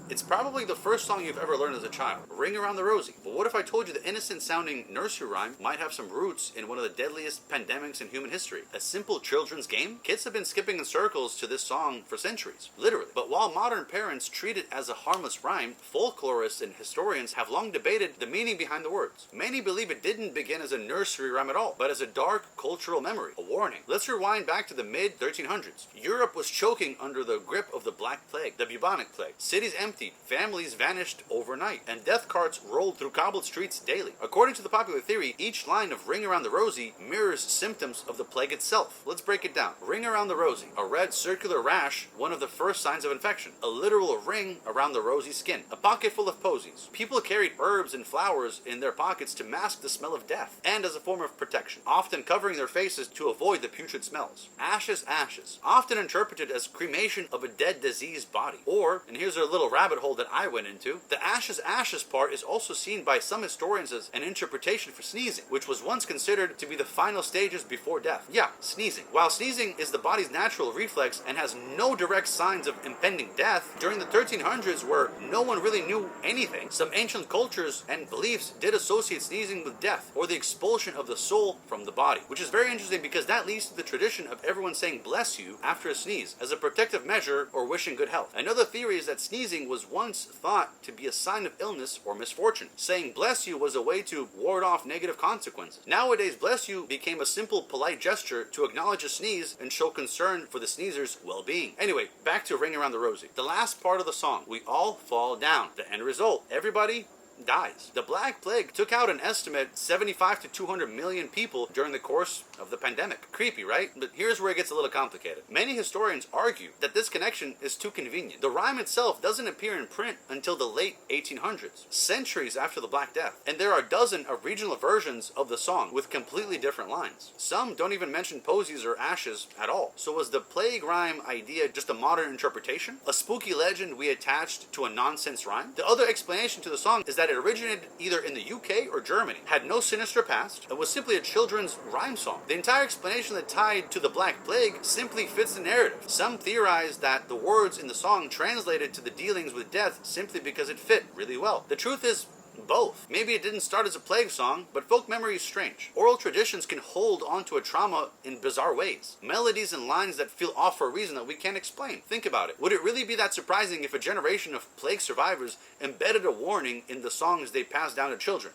It's probably the first song you've ever learned as a child. Ring Around the Rosie. But what if I told you the innocent sounding nursery rhyme might have some roots in one of the deadliest pandemics in human history? A simple children's game? Kids have been skipping in circles to this song for centuries, literally. But while modern parents treat it as a harmless rhyme, folklorists and historians have long debated the meaning behind the words. Many believe it didn't begin as a nursery rhyme at all, but as a dark cultural memory, a warning. Let's rewind back to the mid-1300s. Europe was choking under the grip of the Black Plague, the bubonic plague. Cities emptied, families vanished overnight, and death carts rolled through cobbled streets daily. According to the popular theory, each line of Ring Around the Rosie mirrors symptoms of the plague itself. Let's break it down. Ring Around the Rosie. A red circular rash, one of the first signs of infection. A literal ring around the rosy skin. A pocket full of posies. People carried herbs and flowers in their pockets to mask the smell of death, and as a form of protection, often covering their faces to avoid the putrid smells. Ashes, ashes. Often interpreted as cremation of a dead, diseased body. Or, and here's a little rabbit hole that I went into, the ashes, ashes part is also seen by some historians as an interpretation for sneezing, which was once considered to be the final stages before death. Yeah, sneezing. While sneezing is the body's natural reflex and has no direct signs of impending death, during the 1300s where no one really knew anything, some ancient cultures and beliefs did associate sneezing with death or the expulsion of the soul from the body, which is very interesting because that leads to the tradition of everyone saying bless you after a sneeze as a protective measure or wishing good health. Another theory is that sneezing was once thought to be a sign of illness or misfortune. Saying bless you was a way to ward off negative consequences. Nowadays, bless you became a simple polite gesture to acknowledge a sneeze and show concern for the sneezer's well-being. Anyway, back to Ring Around the Rosie. The last part of the song, we all fall down. The end result, everybody dies. The Black Plague took out an estimate 75 to 200 million people during the course of the pandemic. Creepy, right? But here's where it gets a little complicated. Many historians argue that this connection is too convenient. The rhyme itself doesn't appear in print until the late 1800s, centuries after the Black Death, and there are a dozen of regional versions of the song with completely different lines. Some don't even mention posies or ashes at all. So was the plague rhyme idea just a modern interpretation? A spooky legend we attached to a nonsense rhyme? The other explanation to the song is that it originated either in the UK or Germany, had no sinister past, and was simply a children's rhyme song. The entire explanation that tied to the Black Plague simply fits the narrative. Some theorize that the words in the song translated to the dealings with death simply because it fit really well. The truth is, both. Maybe it didn't start as a plague song, but folk memory is strange. Oral traditions can hold onto a trauma in bizarre ways. Melodies and lines that feel off for a reason that we can't explain. Think about it. Would it really be that surprising if a generation of plague survivors embedded a warning in the songs they passed down to children?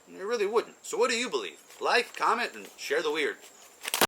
It really wouldn't. So what do you believe? Like, comment, and share the weird.